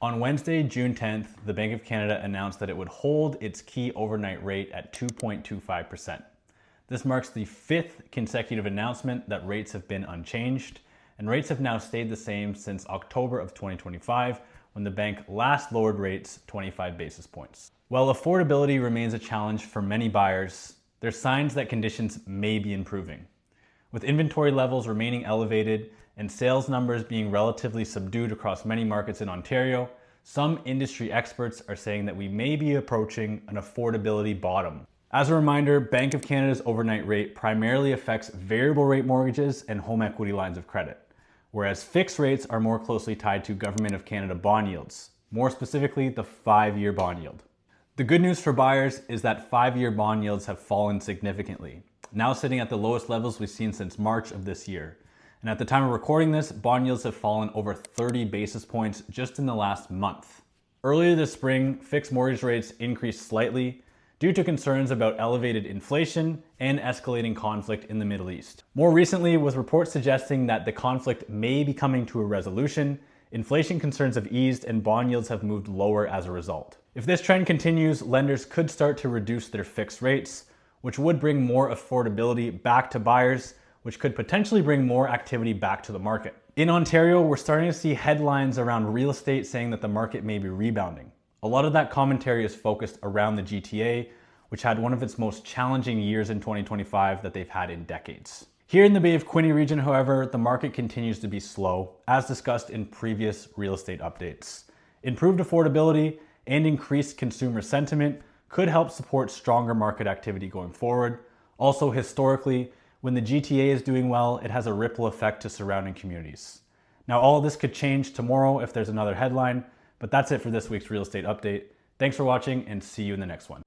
On Wednesday, June 10th, the Bank of Canada announced that it would hold its key overnight rate at 2.25%. This marks the fifth consecutive announcement that rates have been unchanged, and rates have now stayed the same since October of 2025, when the bank last lowered rates 25 basis points. While affordability remains a challenge for many buyers, there's signs that conditions may be improving. With inventory levels remaining elevated and sales numbers being relatively subdued across many markets in Ontario, some industry experts are saying that we may be approaching an affordability bottom. As a reminder, Bank of Canada's overnight rate primarily affects variable rate mortgages and home equity lines of credit, whereas fixed rates are more closely tied to Government of Canada bond yields, more specifically the 5-year bond yield. The good news for buyers is that 5-year bond yields have fallen significantly, now sitting at the lowest levels we've seen since March of this year. And at the time of recording this, bond yields have fallen over 30 basis points just in the last month. Earlier this spring, fixed mortgage rates increased slightly due to concerns about elevated inflation and escalating conflict in the Middle East. More recently, with reports suggesting that the conflict may be coming to a resolution, inflation concerns have eased and bond yields have moved lower as a result. If this trend continues, lenders could start to reduce their fixed rates, which would bring more affordability back to buyers, which could potentially bring more activity back to the market. In Ontario, we're starting to see headlines around real estate saying that the market may be rebounding. A lot of that commentary is focused around the GTA, which had one of its most challenging years in 2025 that they've had in decades. Here in the Bay of Quinte region, however, the market continues to be slow, as discussed in previous real estate updates. Improved affordability and increased consumer sentiment could help support stronger market activity going forward. Also, historically, when the GTA is doing well, it has a ripple effect to surrounding communities. Now, all of this could change tomorrow if there's another headline, but that's it for this week's real estate update. Thanks for watching and see you in the next one.